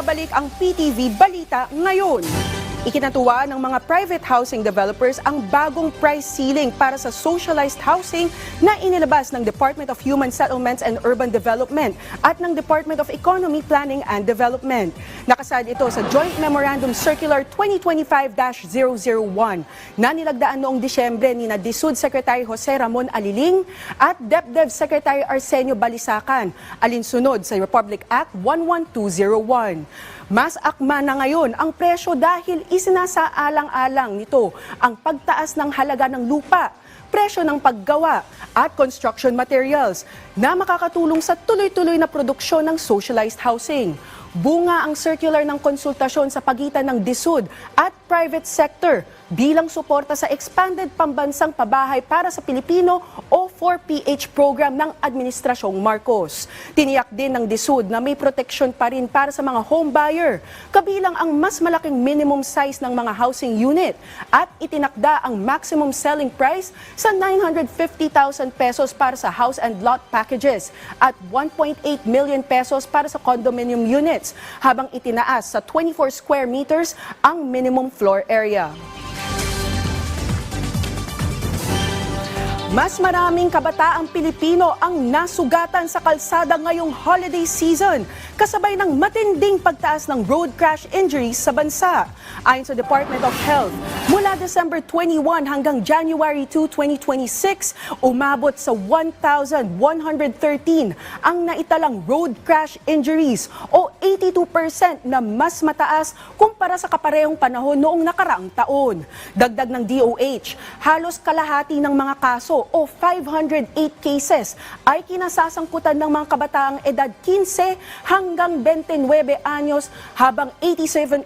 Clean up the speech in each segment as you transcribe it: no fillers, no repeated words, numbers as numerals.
Nagbabalik ang PTV Balita ngayon. Ikinatuwa ng mga private housing developers ang bagong price ceiling para sa socialized housing na inilabas ng Department of Human Settlements and Urban Development at ng Department of Economy, Planning and Development. Nakasad ito sa Joint Memorandum Circular 2025-001 na nilagdaan noong Disyembre ni DSUD Secretary Jose Ramon Aliling at DepDev Secretary Arsenio Balisacan, alinsunod sa Republic Act 11201. Mas akma na ngayon ang presyo dahil isinasaalang-alang nito ang pagtaas ng halaga ng lupa, presyo ng paggawa at construction materials na makakatulong sa tuloy-tuloy na produksyon ng socialized housing. Bunga ang circular ng konsultasyon sa pagitan ng DSUD at private sector bilang suporta sa Expanded Pambansang Pabahay para sa Pilipino o 4PH program ng Administrasyong Marcos. Tiniyak din ng DSUD na may proteksyon pa rin para sa mga home buyer, kabilang ang mas malaking minimum size ng mga housing unit at itinakda ang maximum selling price sa 950,000 pesos para sa house and lot packages at 1.8 million pesos para sa condominium units, habang itinaas sa 24 square meters ang minimum floor area. Mas maraming kabataang Pilipino ang nasugatan sa kalsada ngayong holiday season, kasabay ng matinding pagtaas ng road crash injuries sa bansa. Ayon sa Department of Health, mula December 21 hanggang January 2, 2026, umabot sa 1,113 ang naitalang road crash injuries o 82% na mas mataas kumpara sa kaparehong panahon noong nakaraang taon. Dagdag ng DOH, halos kalahati ng mga kaso o 508 cases ay kinasasangkutan ng mga kabataang edad 15 hanggang 29 anyos, habang 87%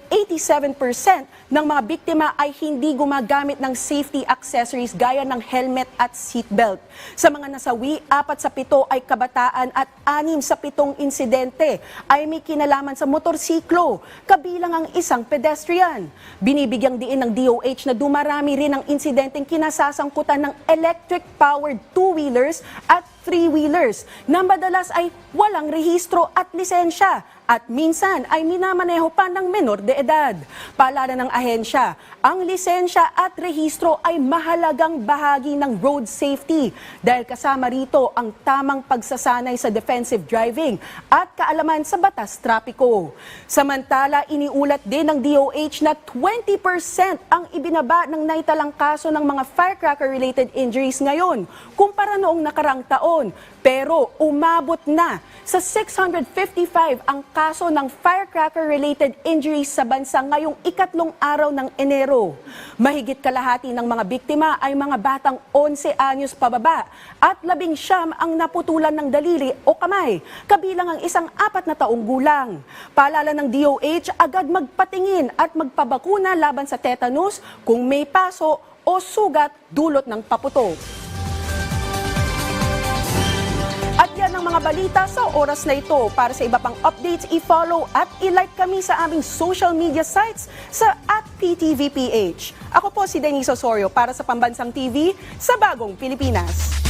ng mga biktima ay hindi gumagamit ng safety accessories gaya ng helmet at seatbelt. Sa mga nasawi, 4 sa 7 ay kabataan at 6 sa 7 insidente ay may kinalaman sa motorsiklo, kabilang ang isang pedestrian. Binibigyang diin ng DOH na dumarami rin ang insidenteng kinasasangkutan ng electric-powered two-wheelers at three-wheelers na madalas ay walang rehistro at lisensya at minsan ay minamaneho pa ng menor de edad. Paalala ng ahensya, ang lisensya at rehistro ay mahalagang bahagi ng road safety dahil kasama rito ang tamang pagsasanay sa defensive driving at kaalaman sa batas trapiko. Samantala, iniulat din ng DOH na 20% ang ibinaba ng naitalang kaso ng mga firecracker-related injuries ngayon kumpara noong nakaraang taon. Pero umabot na sa 655 ang kaso ng firecracker-related injuries sa bansa ngayong ikatlong araw ng Enero. Mahigit kalahati ng mga biktima ay mga batang 11 anyos pababa at 19 ang naputulan ng daliri o kamay, kabilang ang isang 4 na taong gulang. Paalala ng DOH, agad magpatingin at magpabakuna laban sa tetanus kung may paso o sugat dulot ng paputok. At yan ang mga balita sa oras na ito. Para sa iba pang updates, i-follow at i-like kami sa aming social media sites sa @PTVPH. Ako po si Denise Osorio para sa Pambansang TV sa Bagong Pilipinas.